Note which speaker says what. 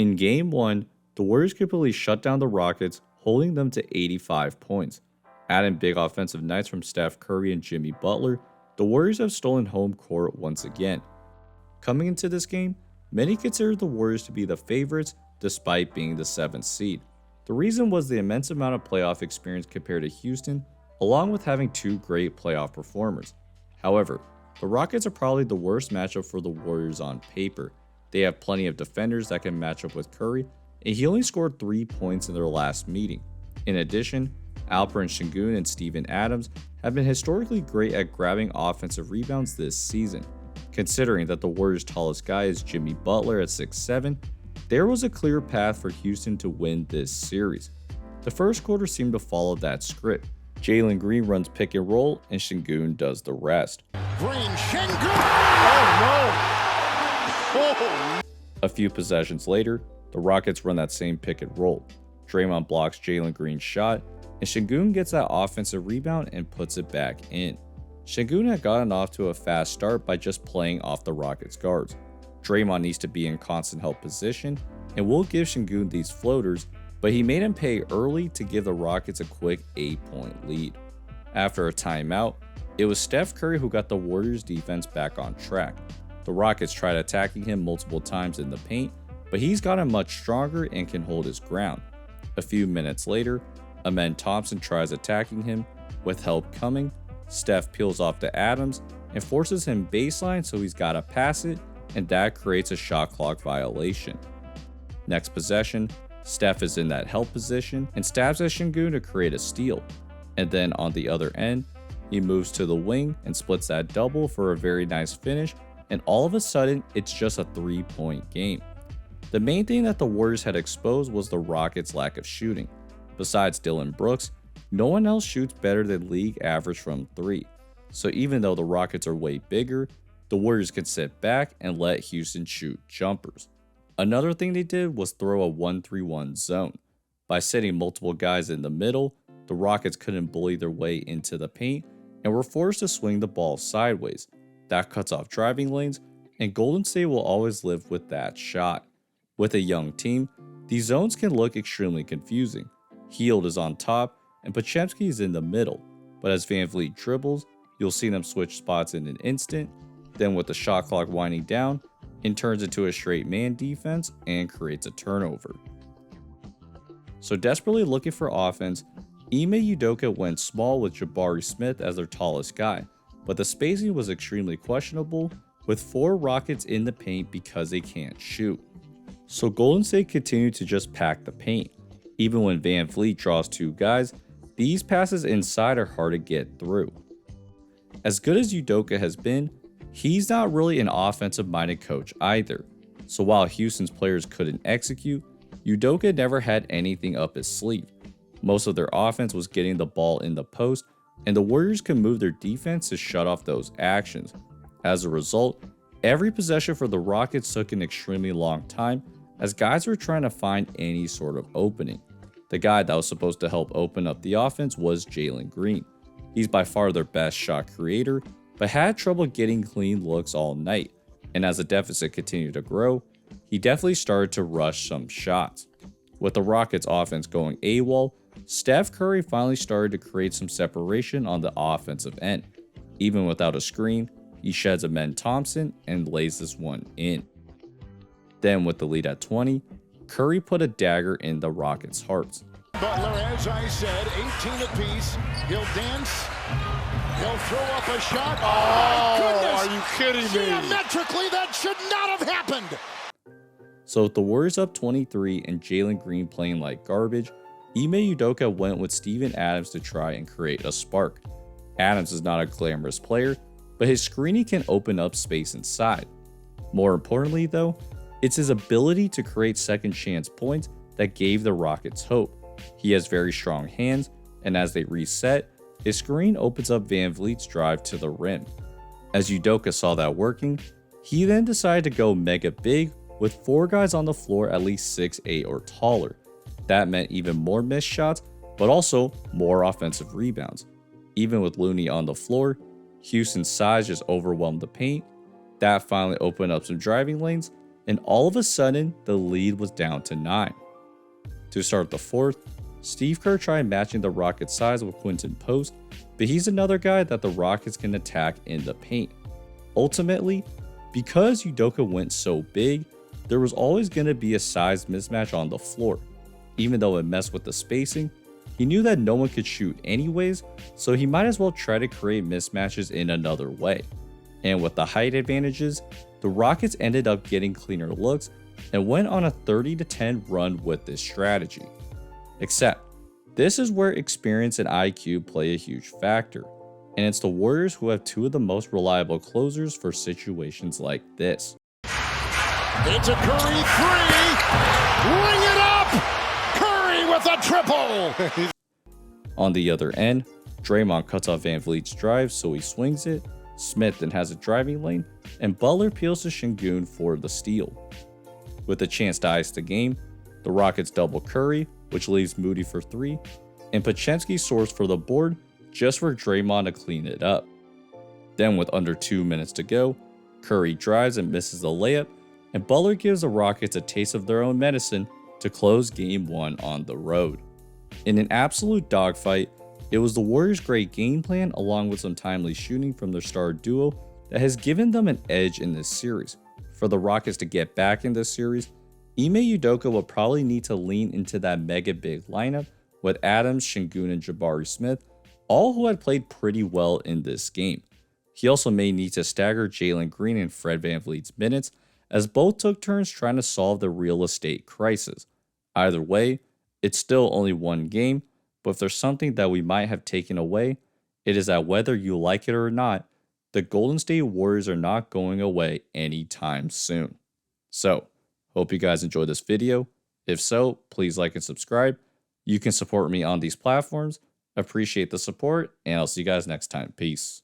Speaker 1: In Game 1, the Warriors completely shut down the Rockets, holding them to 85 points. Adding big offensive nights from Steph Curry and Jimmy Butler, the Warriors have stolen home court once again. Coming into this game, many considered the Warriors to be the favorites despite being the 7th seed. The reason was the immense amount of playoff experience compared to Houston, along with having two great playoff performers. However, the Rockets are probably the worst matchup for the Warriors on paper. They have plenty of defenders that can match up with Curry, and he only scored 3 points in their last meeting. In addition, Alperen Sengun and Steven Adams have been historically great at grabbing offensive rebounds this season. Considering that the Warriors' tallest guy is Jimmy Butler at 6'7", there was a clear path for Houston to win this series. The first quarter seemed to follow that script. Jalen Green runs pick and roll, and Sengun does the rest.
Speaker 2: Green, Sengun! Oh no!
Speaker 1: A few possessions later, the Rockets run that same pick and roll. Draymond blocks Jalen Green's shot, and Sengun gets that offensive rebound and puts it back in. Sengun had gotten off to a fast start by just playing off the Rockets guards. Draymond needs to be in constant help position, and will give Sengun these floaters, but he made him pay early to give the Rockets a quick 8-point lead. After a timeout, it was Steph Curry who got the Warriors defense back on track. The Rockets tried attacking him multiple times in the paint, but he's gotten much stronger and can hold his ground. A few minutes later, Amen Thompson tries attacking him. With help coming, Steph peels off to Adams and forces him baseline, so he's gotta pass it, and that creates a shot clock violation. Next possession, Steph is in that help position and stabs at Sengun to create a steal. And then on the other end, he moves to the wing and splits that double for a very nice finish, and all of a sudden, it's just a 3-point game. The main thing that the Warriors had exposed was the Rockets' lack of shooting. Besides Dillon Brooks, no one else shoots better than league average from 3. So even though the Rockets are way bigger, the Warriors can sit back and let Houston shoot jumpers. Another thing they did was throw a 1-3-1 zone. By sitting multiple guys in the middle, the Rockets couldn't bully their way into the paint and were forced to swing the ball sideways. That cuts off driving lanes, and Golden State will always live with that shot. With a young team, these zones can look extremely confusing. Hield is on top, and Podziemski is in the middle, but as VanVleet dribbles, you'll see them switch spots in an instant. Then with the shot clock winding down, it turns into a straight man defense and creates a turnover. So desperately looking for offense, Ime Udoka went small with Jabari Smith as their tallest guy, but the spacing was extremely questionable, with 4 Rockets in the paint because they can't shoot. So Golden State continued to just pack the paint. Even when VanVleet draws 2 guys, these passes inside are hard to get through. As good as Udoka has been, he's not really an offensive-minded coach either. So while Houston's players couldn't execute, Udoka never had anything up his sleeve. Most of their offense was getting the ball in the post, and the Warriors could move their defense to shut off those actions. As a result, every possession for the Rockets took an extremely long time, as guys were trying to find any sort of opening. The guy that was supposed to help open up the offense was Jalen Green. He's by far their best shot creator, but had trouble getting clean looks all night, and as the deficit continued to grow, he definitely started to rush some shots. With the Rockets offense going AWOL, Steph Curry finally started to create some separation on the offensive end. Even without a screen, he sheds Amen Thompson and lays this one in. Then with the lead at 20, Curry put a dagger in the Rockets' hearts.
Speaker 2: Butler, as I said, 18 apiece. He'll dance. He'll throw up a shot. Oh, my goodness.
Speaker 3: Are you kidding me?
Speaker 2: Geometrically, that should not have happened.
Speaker 1: So with the Warriors up 23 and Jalen Green playing like garbage, Ime Udoka went with Steven Adams to try and create a spark. Adams is not a glamorous player, but his screening can open up space inside. More importantly though, it's his ability to create second chance points that gave the Rockets hope. He has very strong hands, and as they reset, his screen opens up VanVleet's drive to the rim. As Udoka saw that working, he then decided to go mega big with 4 guys on the floor at least 6'8" or taller. That meant even more missed shots, but also more offensive rebounds. Even with Looney on the floor, Houston's size just overwhelmed the paint. That finally opened up some driving lanes, and all of a sudden, the lead was down to 9. To start the fourth, Steve Kerr tried matching the Rockets' size with Quinton Post, but he's another guy that the Rockets can attack in the paint. Ultimately, because Udoka went so big, there was always going to be a size mismatch on the floor. Even though it messed with the spacing, he knew that no one could shoot anyways, so he might as well try to create mismatches in another way. And with the height advantages, the Rockets ended up getting cleaner looks and went on a 30-10 run with this strategy. Except, this is where experience and IQ play a huge factor, and it's the Warriors who have two of the most reliable closers for situations like this.
Speaker 2: It's a Curry three. Ring it up. Curry with a triple.
Speaker 1: On the other end, Draymond cuts off Van Vliet's drive, so he swings it. Smith then has a driving lane, and Butler peels to Şengün for the steal. With a chance to ice the game, the Rockets double Curry, which leaves Moody for 3, and Pachinski soars for the board just for Draymond to clean it up. Then with under 2 minutes to go, Curry drives and misses the layup, and Butler gives the Rockets a taste of their own medicine to close Game 1 on the road. In an absolute dogfight, it was the Warriors' great game plan along with some timely shooting from their star duo that has given them an edge in this series. For the Rockets to get back in this series, Ime Udoka will probably need to lean into that mega big lineup with Adams, Şengün, and Jabari Smith, all who had played pretty well in this game. He also may need to stagger Jalen Green and Fred VanVleet's minutes, as both took turns trying to solve the real estate crisis. Either way, it's still only one game, but if there's something that we might have taken away, it is that whether you like it or not, the Golden State Warriors are not going away anytime soon. So, hope you guys enjoyed this video. If so, please like and subscribe. You can support me on these platforms. Appreciate the support, and I'll see you guys next time. Peace.